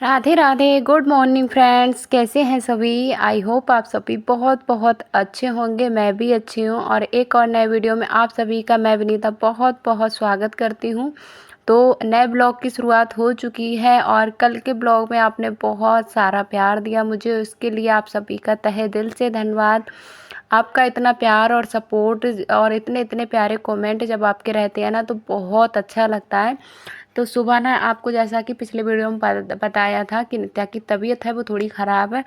Radhe Radhe. Good morning friends, कैसे हैं सभी। आई होप आप सभी बहुत बहुत अच्छे होंगे। मैं भी अच्छी हूँ और एक और नए वीडियो में आप सभी का मैं विनीता बहुत बहुत स्वागत करती हूँ। तो नए ब्लॉग की शुरुआत हो चुकी है और कल के ब्लॉग में आपने बहुत सारा प्यार दिया मुझे, उसके लिए आप सभी का तहे दिल से धन्यवाद। आपका इतना प्यार और सपोर्ट और इतने इतने प्यारे कमेंट जब आपके रहते हैं ना तो बहुत अच्छा लगता है। तो सुबह ना आपको जैसा कि पिछले वीडियो में बताया था कि नित्या की तबीयत है वो थोड़ी ख़राब है,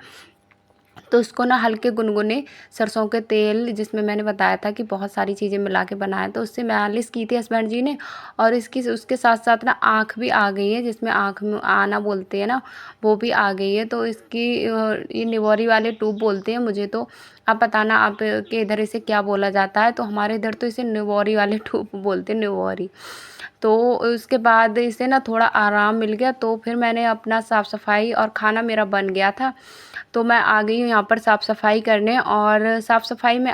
तो उसको ना हल्के गुनगुने सरसों के तेल, जिसमें मैंने बताया था कि बहुत सारी चीज़ें मिला के बनाया, तो उससे मालिश की थी हस्बैंड जी ने। और इसकी उसके साथ साथ ना आँख भी आ गई है, जिसमें आँख में आना बोलते हैं ना, वो भी आ गई है। तो इसकी ये निवोरी वाले ट्यूब बोलते हैं मुझे, तो आप बताना आप के इधर इसे क्या बोला जाता है। तो हमारे इधर तो इसे निवोरी वाले ट्यूब बोलते हैं, निवोरी। तो उसके बाद इसे ना थोड़ा आराम मिल गया, तो फिर मैंने अपना साफ़ सफाई और खाना मेरा बन गया था, तो मैं आ गई हूँ यहाँ पर साफ़ सफाई करने। और साफ़ सफाई में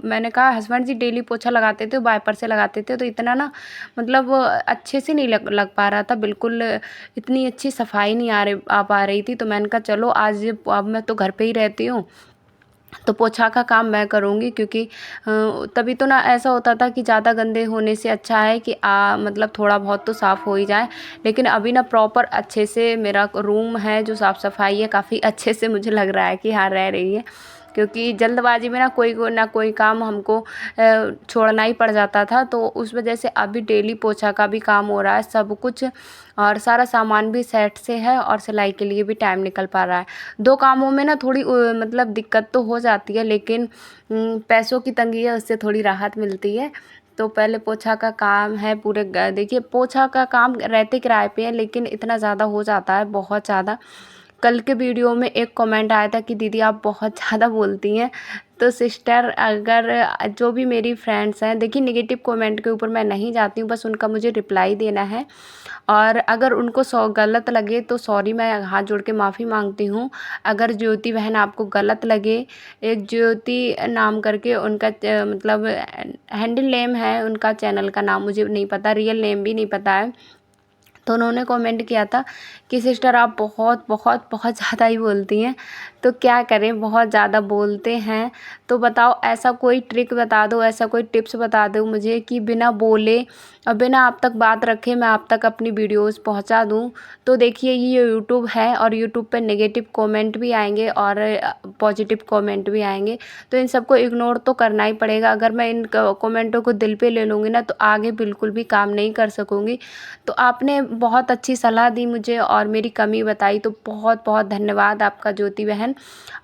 मैंने कहा हस्बैंड जी डेली पोछा लगाते थे, वाइपर से लगाते थे, तो इतना ना मतलब अच्छे से नहीं लग पा रहा था, बिल्कुल इतनी अच्छी सफाई नहीं आ पा रही थी। तो मैंने कहा चलो आज, अब मैं तो घर पे ही रहती हूँ तो पोछा का काम मैं करूँगी, क्योंकि तभी तो ना ऐसा होता था कि ज़्यादा गंदे होने से अच्छा है कि मतलब थोड़ा बहुत तो साफ़ हो ही जाए। लेकिन अभी ना प्रॉपर अच्छे से मेरा रूम है जो साफ़ सफाई है, काफ़ी अच्छे से मुझे लग रहा है कि हाँ रह रही है, क्योंकि जल्दबाजी में ना कोई काम हमको छोड़ना ही पड़ जाता था। तो उस वजह से अभी डेली पोछा का भी काम हो रहा है सब कुछ, और सारा सामान भी सेट से है और सिलाई के लिए भी टाइम निकल पा रहा है। दो कामों में ना थोड़ी मतलब दिक्कत तो हो जाती है, लेकिन पैसों की तंगी है, उससे थोड़ी राहत मिलती है। तो पहले पोछा का काम है पूरे देखिए पोछा का काम रहते किराए पे है, लेकिन इतना ज़्यादा हो जाता है, बहुत ज़्यादा। कल के वीडियो में एक कमेंट आया था कि दीदी आप बहुत ज़्यादा बोलती हैं। तो सिस्टर, अगर जो भी मेरी फ्रेंड्स हैं, देखिए नेगेटिव कमेंट के ऊपर मैं नहीं जाती हूँ, बस उनका मुझे रिप्लाई देना है। और अगर उनको गलत लगे तो सॉरी, मैं हाथ जोड़ के माफ़ी मांगती हूँ। अगर ज्योति बहन आपको गलत लगे, एक ज्योति नाम करके उनका मतलब हैंडल नेम है उनका, चैनल का नाम मुझे नहीं पता, रियल नेम भी नहीं पता है। तो उन्होंने कमेंट किया था कि सिस्टर आप बहुत बहुत बहुत ज़्यादा ही बोलती हैं। तो क्या करें, बहुत ज़्यादा बोलते हैं। तो बताओ ऐसा कोई ट्रिक बता दो, ऐसा कोई टिप्स बता दो मुझे कि बिना बोले और बिना आप तक बात रखे मैं आप तक अपनी वीडियोस पहुंचा दूं। तो देखिए ये यूट्यूब है और यूट्यूब पे नेगेटिव कमेंट भी आएंगे और पॉजिटिव कमेंट भी आएंगे, तो इन सबको इग्नोर तो करना ही पड़ेगा। अगर मैं इन कमेंटों को दिल पे ले लूँगी ना तो आगे बिल्कुल भी काम नहीं कर सकूँगी। तो आपने बहुत अच्छी सलाह दी मुझे और मेरी कमी बताई, तो बहुत बहुत धन्यवाद आपका ज्योति बहन।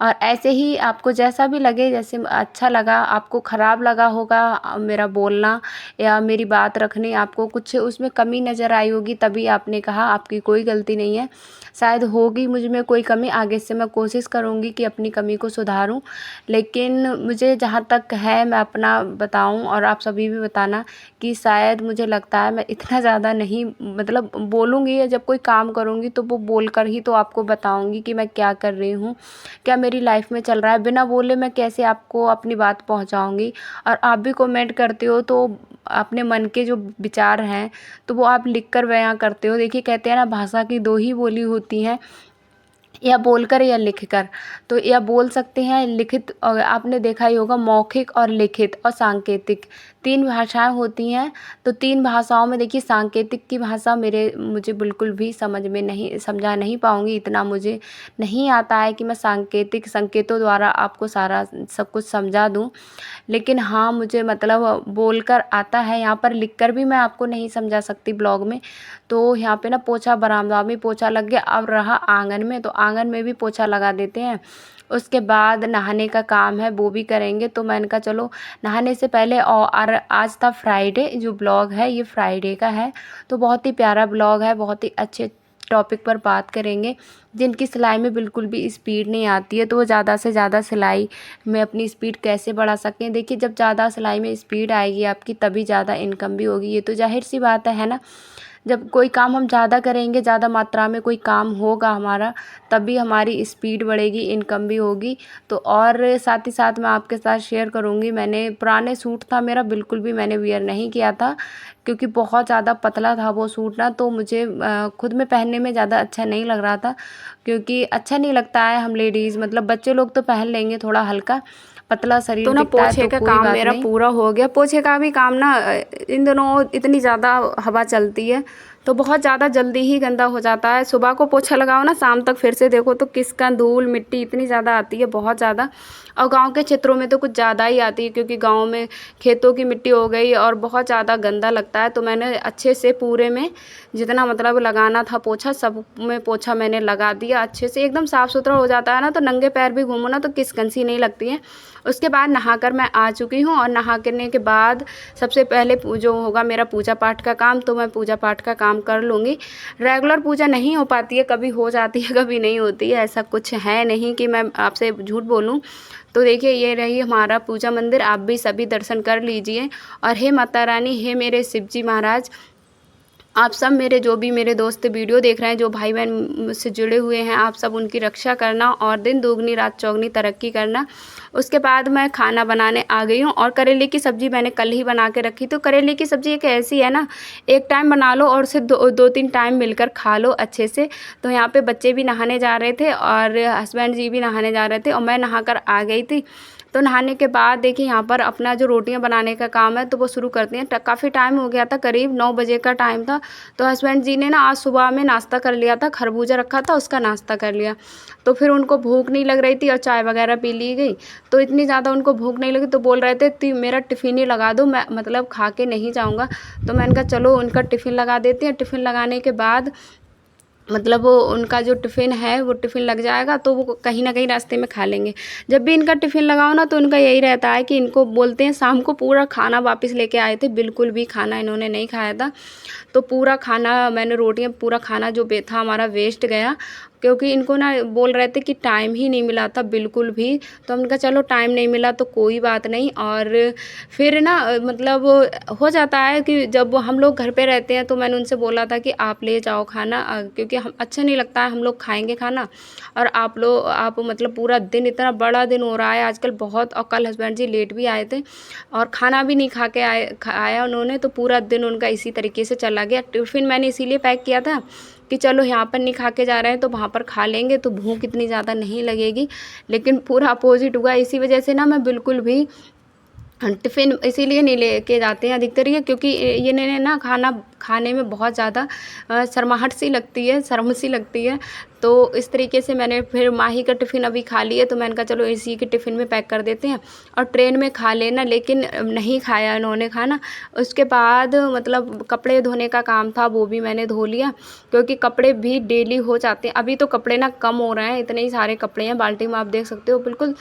और ऐसे ही आपको जैसा भी लगे, जैसे अच्छा लगा, आपको ख़राब लगा होगा मेरा बोलना या मेरी बात रखनी, आपको कुछ उसमें कमी नज़र आई होगी तभी आपने कहा, आपकी कोई गलती नहीं है। शायद होगी मुझ में कोई कमी, आगे से मैं कोशिश करूँगी कि अपनी कमी को सुधारूँ। लेकिन मुझे जहाँ तक है मैं अपना बताऊँ और आप सभी भी बताना कि शायद मुझे लगता है मैं इतना ज़्यादा नहीं मतलब बोलूँगी, या जब कोई काम करूँगी तो वो बोल कर ही तो आपको बताऊँगी कि मैं क्या कर रही हूँ, क्या मेरी लाइफ में चल रहा है। बिना बोले मैं कैसे आपको अपनी बात पहुँचाऊँगी। और आप भी कमेंट करते हो तो अपने मन के जो विचार हैं तो वो आप लिख कर बयां करते हो। देखिए कहते हैं ना, भाषा की दो ही बोली होती हैं, या बोलकर या लिखकर। तो या बोल सकते हैं लिखित, आपने देखा ही होगा मौखिक और लिखित और सांकेतिक, तीन भाषाएं होती हैं। तो तीन भाषाओं में देखिए सांकेतिक की भाषा मुझे बिल्कुल भी समझा नहीं पाऊंगी, इतना मुझे नहीं आता है कि मैं सांकेतिक संकेतों द्वारा आपको सारा सब कुछ समझा दूं। लेकिन हाँ मुझे मतलब बोलकर आता है, यहाँ पर लिखकर भी मैं आपको नहीं समझा सकती ब्लॉग में। तो यहाँ पे ना पोछा, बरामदा में पोछा लग गया, अब रहा आंगन में, तो आंगन में भी पोछा लगा देते हैं। उसके बाद नहाने का काम है वो भी करेंगे। तो मैंने कहा चलो नहाने से पहले, और आज था फ्राइडे, जो ब्लॉग है ये फ्राइडे का है। तो बहुत ही प्यारा ब्लॉग है, बहुत ही अच्छे टॉपिक पर बात करेंगे। जिनकी सिलाई में बिल्कुल भी स्पीड नहीं आती है तो वो ज़्यादा से ज़्यादा सिलाई में अपनी स्पीड कैसे बढ़ा सकें। देखिए जब ज़्यादा सिलाई में स्पीड आएगी आपकी तभी ज़्यादा इनकम भी होगी, ये तो जाहिर सी बात है ना। जब कोई काम हम ज़्यादा करेंगे, ज़्यादा मात्रा में कोई काम होगा हमारा, तभी हमारी स्पीड बढ़ेगी, इनकम भी होगी। तो और साथ ही साथ मैं आपके साथ शेयर करूँगी, मैंने पुराने सूट था मेरा, बिल्कुल भी मैंने वियर नहीं किया था क्योंकि बहुत ज़्यादा पतला था वो सूट ना, तो मुझे खुद में पहनने में ज़्यादा अच्छा नहीं लग रहा था, क्योंकि अच्छा नहीं लगता है। हम लेडीज़ मतलब बच्चे लोग तो पहन लेंगे, थोड़ा हल्का पतला शरीर तो ना दिखता है पोछे तो का कोई काम बात मेरा नहीं। पूरा हो गया। पोछे का भी काम ना इन दिनों इतनी ज़्यादा हवा चलती है तो बहुत ज़्यादा जल्दी ही गंदा हो जाता है। सुबह को पोछा लगाओ ना, शाम तक फिर से देखो तो किसका धूल मिट्टी इतनी ज़्यादा आती है, बहुत ज़्यादा। और गांव के क्षेत्रों में तो कुछ ज़्यादा ही आती है, क्योंकि गांव में खेतों की मिट्टी हो गई और बहुत ज़्यादा गंदा लगता है। तो मैंने अच्छे से पूरे में जितना मतलब लगाना था पोछा, सब में पोछा मैंने लगा दिया अच्छे से, एकदम साफ़ सुथरा हो जाता है ना। तो नंगे पैर भी घूमो ना तो किसकंसी नहीं लगती है। उसके बाद नहाकर मैं आ चुकी हूँ, और नहा करने के बाद सबसे पहले जो होगा मेरा पूजा पाठ का काम, तो मैं पूजा पाठ का काम कर लूँगी। रेगुलर पूजा नहीं हो पाती है, कभी हो जाती है कभी नहीं होती है, ऐसा कुछ है नहीं कि मैं आपसे झूठ बोलूँ। तो देखिए ये रही हमारा पूजा मंदिर, आप भी सभी दर्शन कर लीजिए। और हे माता रानी, हे मेरे शिव जी महाराज, आप सब मेरे जो भी मेरे दोस्त वीडियो देख रहे हैं, जो भाई बहन मुझसे जुड़े हुए हैं, आप सब उनकी रक्षा करना और दिन दोगुनी रात चौगुनी तरक्की करना। उसके बाद मैं खाना बनाने आ गई हूँ, और करेले की सब्ज़ी मैंने कल ही बना के रखी। तो करेले की सब्ज़ी एक ऐसी है ना, एक टाइम बना लो और उसे दो तीन टाइम मिलकर खा लो अच्छे से। तो यहाँ पे बच्चे भी नहाने जा रहे थे और हस्बैंड जी भी नहाने जा रहे थे, और मैं नहा कर आ गई थी। तो नहाने के बाद देखिए यहाँ पर अपना जो रोटियां बनाने का काम है तो वो शुरू करते हैं। काफ़ी टाइम हो गया था, करीब 9 बजे का टाइम था। तो हस्बैंड जी ने ना आज सुबह में नाश्ता कर लिया था, खरबूजा रखा था उसका नाश्ता कर लिया। तो फिर उनको भूख नहीं लग रही थी और चाय वगैरह पी ली गई। तो इतनी ज़्यादा उनको भूख नहीं लगी, तो बोल रहे थे मेरा टिफ़िन ही लगा दो, मैं मतलब खा के नहीं जाऊँगा। तो मैंने कहा चलो उनका टिफ़िन लगा देती हैं। टिफ़िन लगाने के बाद मतलब वो उनका जो टिफ़िन है वो टिफ़िन लग जाएगा, तो वो कहीं ना कहीं रास्ते में खा लेंगे। जब भी इनका टिफ़िन लगाओ ना, तो उनका यही रहता है कि इनको बोलते हैं, शाम को पूरा खाना वापस लेके आए थे, बिल्कुल भी खाना इन्होंने नहीं खाया था। तो पूरा खाना मैंने रोटियां, पूरा खाना जो था हमारा वेस्ट गया, क्योंकि इनको ना बोल रहे थे कि टाइम ही नहीं मिला था बिल्कुल भी। तो हमने कहा चलो टाइम नहीं मिला तो कोई बात नहीं। और फिर ना मतलब हो जाता है कि जब हम लोग घर पे रहते हैं, तो मैंने उनसे बोला था कि आप ले जाओ खाना, क्योंकि हम अच्छा नहीं लगता है, हम लोग खाएंगे खाना और आप मतलब पूरा दिन, इतना बड़ा दिन हो रहा है आजकल बहुत। और कल हस्बैंड जी लेट भी आए थे और खाना भी नहीं खा के आया उन्होंने, तो पूरा दिन उनका इसी तरीके से चला गया। टिफ़िन मैंने इसीलिए पैक किया था कि चलो यहाँ पर नहीं खा के जा रहे हैं तो वहाँ पर खा लेंगे, तो भूख इतनी ज़्यादा नहीं लगेगी। लेकिन पूरा अपोजिट हुआ, इसी वजह से ना मैं बिल्कुल भी टिफ़िन इसीलिए नहीं लेके जाते हैं अधिकतर ये, क्योंकि ये ने ना खाना खाने में बहुत ज़्यादा शर्माहट सी लगती है, शर्म सी लगती है। तो इस तरीके से मैंने फिर माही का टिफ़िन अभी खा लिया, तो मैंने कहा चलो इसी के टिफ़िन में पैक कर देते हैं और ट्रेन में खा लेना। लेकिन नहीं खाया इन्होंने खाना। उसके बाद मतलब कपड़े धोने का काम था, वो भी मैंने धो लिया, क्योंकि कपड़े भी डेली हो जाते हैं। अभी तो कपड़े ना कम हो रहे हैं, इतने ही सारे कपड़े हैं बाल्टी में, आप देख सकते हो बिल्कुल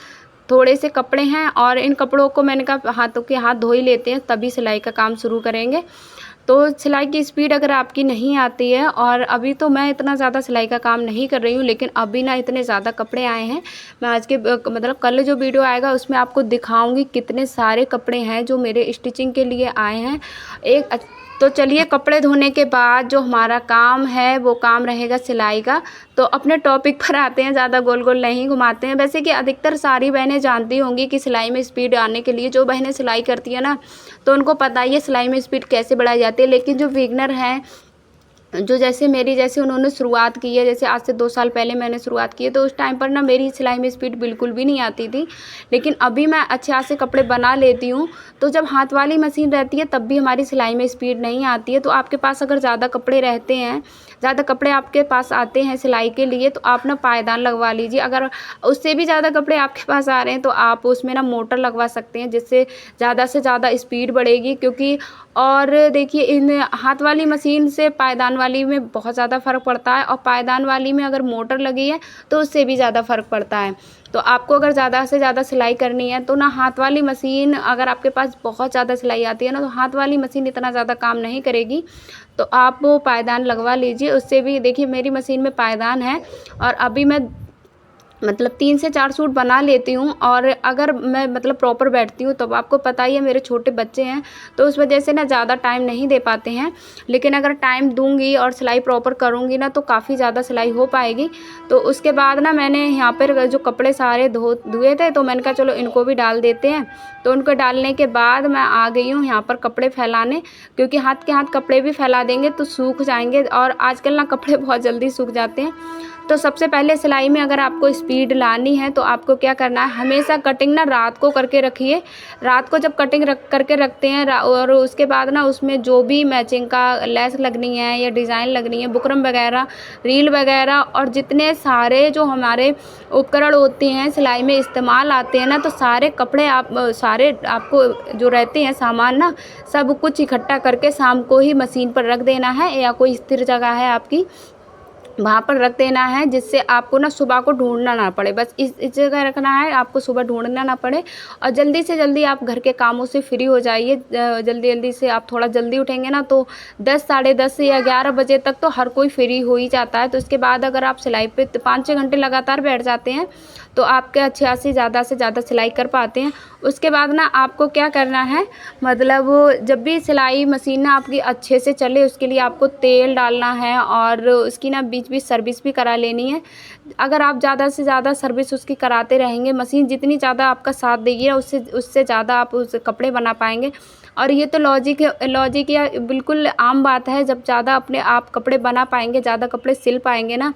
थोड़े से कपड़े हैं। और इन कपड़ों को मैंने कहा हाथों के हाथ धो ही लेते हैं, तभी सिलाई का काम शुरू करेंगे। तो सिलाई की स्पीड अगर आपकी नहीं आती है, और अभी तो मैं इतना ज़्यादा सिलाई का काम नहीं कर रही हूँ, लेकिन अभी ना इतने ज़्यादा कपड़े आए हैं। मैं आज के मतलब कल जो वीडियो आएगा उसमें आपको दिखाऊंगी कितने सारे कपड़े हैं जो मेरे स्टिचिंग के लिए आए हैं। तो चलिए, कपड़े धोने के बाद जो हमारा काम है वो काम रहेगा सिलाई का। तो अपने टॉपिक पर आते हैं, ज़्यादा गोल गोल नहीं घुमाते हैं। वैसे कि अधिकतर सारी बहनें जानती होंगी कि सिलाई में स्पीड आने के लिए, जो बहनें सिलाई करती है ना, तो उनको पता ही है सिलाई में स्पीड कैसे बढ़ाई जाती है। लेकिन जो बिगनर हैं, जो जैसे मेरी जैसे उन्होंने शुरुआत की है, जैसे आज से 2 साल पहले मैंने शुरुआत की है, तो उस टाइम पर ना मेरी सिलाई में स्पीड बिल्कुल भी नहीं आती थी। लेकिन अभी मैं अच्छे से कपड़े बना लेती हूँ। तो जब हाथ वाली मशीन रहती है तब भी हमारी सिलाई में स्पीड नहीं आती है। तो आपके पास अगर ज़्यादा कपड़े रहते हैं, ज़्यादा कपड़े आपके पास आते हैं सिलाई के लिए, तो आप ना पायदान लगवा लीजिए। अगर उससे भी ज़्यादा कपड़े आपके पास आ रहे हैं तो आप उसमें ना मोटर लगवा सकते हैं, जिससे ज़्यादा से ज़्यादा स्पीड बढ़ेगी। क्योंकि और देखिए, इन हाथ वाली मशीन से पायदान वाली में बहुत ज़्यादा फ़र्क पड़ता है, और पायदान वाली में अगर मोटर लगी है तो उससे भी ज़्यादा फ़र्क पड़ता है। तो आपको अगर ज़्यादा से ज़्यादा सिलाई करनी है तो ना हाथ वाली मशीन, अगर आपके पास बहुत ज़्यादा सिलाई आती है ना, तो हाथ वाली मशीन इतना ज़्यादा काम नहीं करेगी। तो आप वो पायदान लगवा लीजिए, उससे भी। देखिए मेरी मशीन में पायदान है, और अभी मैं मतलब 3 से 4 सूट बना लेती हूँ। और अगर मैं मतलब प्रॉपर बैठती हूँ, तो आपको पता ही है मेरे छोटे बच्चे हैं, तो उस वजह से ना ज़्यादा टाइम नहीं दे पाते हैं। लेकिन अगर टाइम दूँगी और सिलाई प्रॉपर करूँगी ना, तो काफ़ी ज़्यादा सिलाई हो पाएगी। तो उसके बाद ना मैंने यहाँ पर जो कपड़े सारे धुए थे, तो मैंने कहा चलो इनको भी डाल देते हैं। तो उनको डालने के बाद मैं आ गई हूँ यहाँ पर कपड़े फैलाने, क्योंकि हाथ के हाथ कपड़े भी फैला देंगे तो सूख जाएंगे, और आजकल ना कपड़े बहुत जल्दी सूख जाते हैं। तो सबसे पहले सिलाई में अगर आपको स्पीड लानी है, तो आपको क्या करना है, हमेशा कटिंग ना रात को करके रखिए। रात को जब कटिंग करके रखते हैं और उसके बाद ना उसमें जो भी मैचिंग का लेस लगनी है या डिज़ाइन लगनी है, बुकरम वगैरह, रील वगैरह, और जितने सारे जो हमारे उपकरण होते हैं सिलाई में इस्तेमाल आते हैं ना, तो सारे कपड़े सारे आपको जो रहते हैं सामान ना, सब कुछ इकट्ठा करके शाम को ही मशीन पर रख देना है, या कोई स्थिर जगह है आपकी वहाँ पर रख देना है, जिससे आपको ना सुबह को ढूंढना ना पड़े। बस इस जगह रखना है, आपको सुबह ढूंढना ना पड़े। और जल्दी से जल्दी आप घर के कामों से फ्री हो जाइए। जल्दी जल्दी से आप थोड़ा जल्दी उठेंगे ना, तो 10 साढ़े 10 या 11 बजे तक तो हर कोई फ्री हो ही जाता है। तो उसके बाद अगर आप सिलाई पे 5-6 घंटे लगातार बैठ जाते हैं, तो आपके अच्छे से ज़्यादा सिलाई कर पाते हैं। उसके बाद ना आपको क्या करना है, मतलब जब भी सिलाई मशीन ना आपकी अच्छे से चले, उसके लिए आपको तेल डालना है, और उसकी ना बीच बीच सर्विस भी करा लेनी है। अगर आप ज़्यादा से ज़्यादा सर्विस उसकी कराते रहेंगे, मशीन जितनी ज़्यादा आपका साथ देगी ना, उससे ज़्यादा आप उस कपड़े बना पाएंगे। और ये तो लॉजिक या बिल्कुल आम बात है। जब ज़्यादा अपने आप कपड़े बना पाएंगे, ज़्यादा कपड़े सिल पाएंगे ना,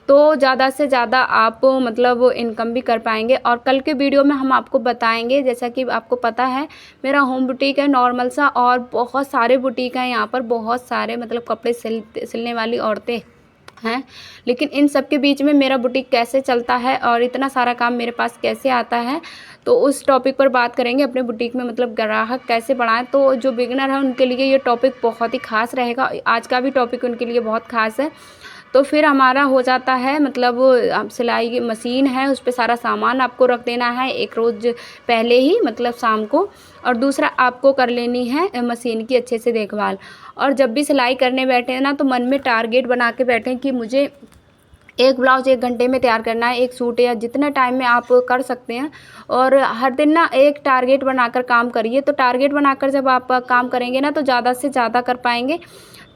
तो ज़्यादा से ज़्यादा आप मतलब इनकम भी कर पाएंगे। और कल के वीडियो में हम आपको बताएंगे, जैसा कि आपको पता है मेरा होम बुटीक है नॉर्मल सा, और बहुत सारे बुटीक हैं यहाँ पर, बहुत सारे मतलब कपड़े सिलने वाली औरतें हैं। लेकिन इन सब के बीच में मेरा बुटीक कैसे चलता है और इतना सारा काम मेरे पास कैसे आता है, तो उस टॉपिक पर बात करेंगे। अपने बुटीक में मतलब ग्राहक कैसे बढ़ाएं, तो जो बिगिनर है उनके लिए ये टॉपिक बहुत ही खास रहेगा। आज का भी टॉपिक उनके लिए बहुत खास है। तो फिर हमारा हो जाता है, मतलब सिलाई की मशीन है, उस पर सारा सामान आपको रख देना है एक रोज़ पहले ही, मतलब शाम को। और दूसरा आपको कर लेनी है मशीन की अच्छे से देखभाल। और जब भी सिलाई करने बैठे हैं ना, तो मन में टारगेट बना के बैठें कि मुझे एक ब्लाउज 1 घंटे में तैयार करना है, एक सूट, या जितने टाइम में आप कर सकते हैं। और हर दिन ना एक टारगेट बनाकर काम करिए। तो टारगेट बनाकर जब आप काम करेंगे ना, तो ज़्यादा से ज़्यादा कर पाएंगे।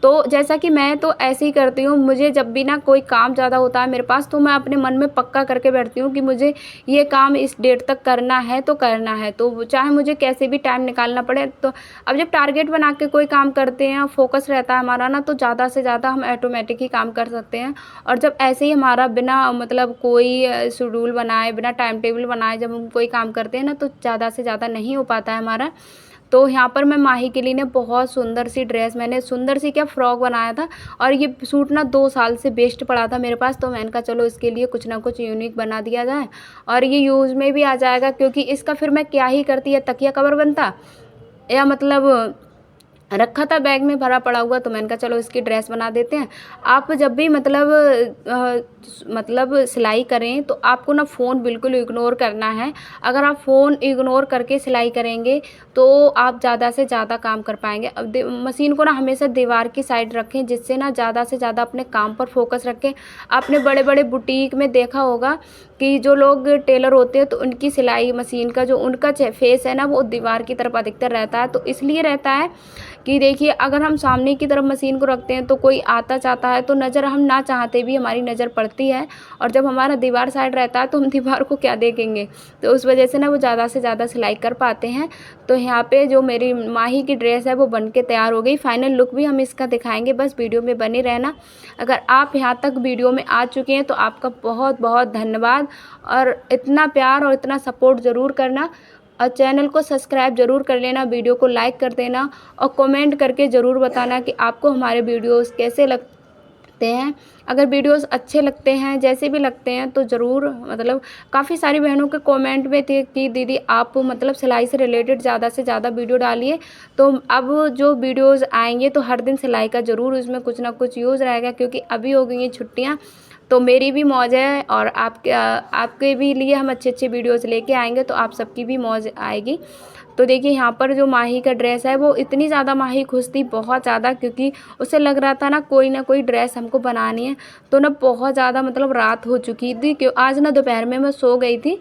तो जैसा कि मैं तो ऐसे ही करती हूँ, मुझे जब भी ना कोई काम ज़्यादा होता है मेरे पास, तो मैं अपने मन में पक्का करके बैठती हूँ कि मुझे ये काम इस डेट तक करना है तो करना है, तो चाहे मुझे कैसे भी टाइम निकालना पड़े। तो अब जब टारगेट बना के कोई काम करते हैं, फोकस रहता है हमारा ना, तो ज़्यादा से ज़्यादा हम ऑटोमेटिक ही काम कर सकते हैं। और जब ऐसे ही हमारा बिना मतलब कोई शेड्यूल बनाए, बिना टाइम टेबल बनाए जब हम कोई काम करते हैं ना, तो ज़्यादा से ज़्यादा नहीं हो पाता है हमारा। तो यहाँ पर मैं माही के लिए ना बहुत सुंदर सी ड्रेस, मैंने सुंदर सी क्या फ्रॉक बनाया था। और ये सूट ना 2 साल से वेस्ट पड़ा था मेरे पास, तो मैंने कहा चलो इसके लिए कुछ ना कुछ यूनिक बना दिया जाए, और ये यूज़ में भी आ जाएगा। क्योंकि इसका फिर मैं क्या ही करती है, तकिया कवर बनता, या मतलब रखा था बैग में भरा पड़ा हुआ, तो मैंने कहा चलो इसकी ड्रेस बना देते हैं। आप जब भी मतलब सिलाई करें, तो आपको ना फ़ोन बिल्कुल इग्नोर करना है। अगर आप फ़ोन इग्नोर करके सिलाई करेंगे, तो आप ज़्यादा से ज़्यादा काम कर पाएंगे। अब मशीन को ना हमेशा दीवार की साइड रखें, जिससे ना ज़्यादा से ज़्यादा अपने काम पर फोकस रखें। आपने बड़े बड़े बुटीक में देखा होगा कि जो लोग टेलर होते हैं, तो उनकी सिलाई मशीन का जो उनका फेस है ना, वो दीवार की तरफ अधिकतर रहता है। तो इसलिए रहता है कि देखिए, अगर हम सामने की तरफ मशीन को रखते हैं, तो कोई आता जाता है, तो नज़र हम ना चाहते भी हमारी नज़र पड़ती है। और जब हमारा दीवार साइड रहता है, तो हम दीवार को क्या देखेंगे। तो उस वजह से ना वो ज़्यादा से ज़्यादा सिलाई कर पाते हैं। तो यहाँ पे जो मेरी माही की ड्रेस है वो बन के तैयार हो गई। फाइनल लुक भी हम इसका दिखाएंगे, बस वीडियो में बने रहना। अगर आप यहाँ तक वीडियो में आ चुके हैं, तो आपका बहुत बहुत धन्यवाद। और इतना प्यार और इतना सपोर्ट ज़रूर करना, और चैनल को सब्सक्राइब ज़रूर कर लेना, वीडियो को लाइक कर देना, और कमेंट करके ज़रूर बताना कि आपको हमारे वीडियोस कैसे लगते हैं। अगर वीडियोस अच्छे लगते हैं, जैसे भी लगते हैं, तो ज़रूर, मतलब काफ़ी सारी बहनों के कमेंट में थे कि दीदी आप मतलब सिलाई से रिलेटेड ज़्यादा से ज़्यादा वीडियो डालिए। तो अब जो वीडियोज़ आएंगे, तो हर दिन सिलाई का ज़रूर उसमें कुछ ना कुछ यूज़ रहेगा, क्योंकि अभी हो गई हैं छुट्टियाँ, तो मेरी भी मौज है, और आपके भी लिए हम अच्छे अच्छे वीडियोस लेके आएंगे, तो आप सबकी भी मौज आएगी। तो देखिए यहाँ पर जो माही का ड्रेस है वो इतनी ज़्यादा माही खुश थी, बहुत ज़्यादा, क्योंकि उसे लग रहा था ना कोई ड्रेस हमको बनानी है। तो ना बहुत ज़्यादा मतलब रात हो चुकी थी, क्यों आज ना दोपहर में मैं सो गई थी,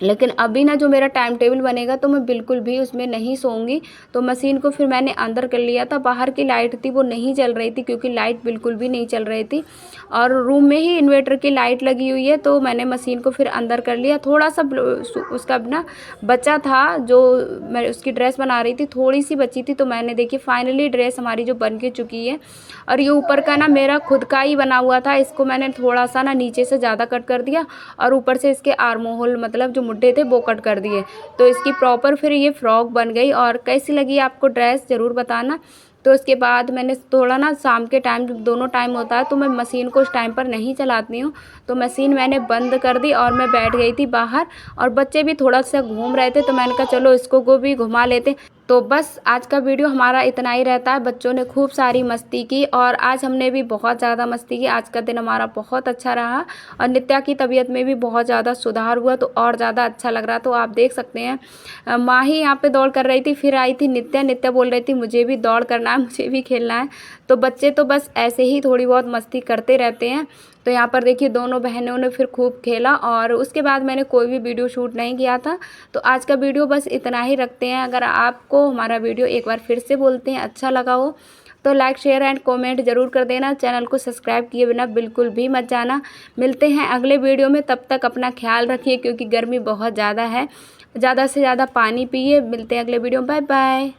लेकिन अभी ना जो मेरा टाइम टेबल बनेगा तो मैं बिल्कुल भी उसमें नहीं सोऊंगी। तो मशीन को फिर मैंने अंदर कर लिया था। बाहर की लाइट थी वो नहीं चल रही थी, क्योंकि लाइट बिल्कुल भी नहीं चल रही थी, और रूम में ही इन्वर्टर की लाइट लगी हुई है। तो मैंने मशीन को फिर अंदर कर लिया। थोड़ा सा उसका ना बचा था, जो मैं उसकी ड्रेस बना रही थी थोड़ी सी बची थी। तो मैंने देखी फाइनली ड्रेस हमारी जो बन के चुकी है। और ये ऊपर का ना मेरा खुद का ही बना हुआ था, इसको मैंने थोड़ा सा ना नीचे से ज़्यादा कट कर दिया, और ऊपर से इसके आर्म होल मतलब जो मुड्ढे थे वो कट कर दिए। तो इसकी प्रॉपर फिर ये फ्रॉक बन गई। और कैसी लगी आपको ड्रेस ज़रूर बताना। तो इसके बाद मैंने थोड़ा ना शाम के टाइम जब दोनों टाइम होता है तो मैं मशीन को उस टाइम पर नहीं चलाती हूँ, तो मशीन मैंने बंद कर दी और मैं बैठ गई थी बाहर। और बच्चे भी थोड़ा सा घूम रहे थे, तो मैंने कहा चलो इसको को भी घुमा लेते। तो बस आज का वीडियो हमारा इतना ही रहता है। बच्चों ने खूब सारी मस्ती की और आज हमने भी बहुत ज़्यादा मस्ती की। आज का दिन हमारा बहुत अच्छा रहा और नित्या की तबीयत में भी बहुत ज़्यादा सुधार हुआ, तो और ज़्यादा अच्छा लग रहा। तो आप देख सकते हैं माँ ही यहाँ पे दौड़ कर रही थी, फिर आई थी नित्या। नित्या बोल रही थी मुझे भी दौड़ करना है, मुझे भी खेलना है। तो बच्चे तो बस ऐसे ही थोड़ी बहुत मस्ती करते रहते हैं। तो यहाँ पर देखिए दोनों बहनों ने फिर खूब खेला, और उसके बाद मैंने कोई भी वीडियो शूट नहीं किया था। तो आज का वीडियो बस इतना ही रखते हैं। अगर आपको हमारा वीडियो, एक बार फिर से बोलते हैं, अच्छा लगा हो तो लाइक शेयर एंड कमेंट ज़रूर कर देना। चैनल को सब्सक्राइब किए बिना बिल्कुल भी मत जाना। मिलते हैं अगले वीडियो में, तब तक अपना ख्याल रखिए, क्योंकि गर्मी बहुत ज़्यादा है। ज़्यादा से ज़्यादा पानी पिए। मिलते हैं अगले वीडियो में, बाय बाय।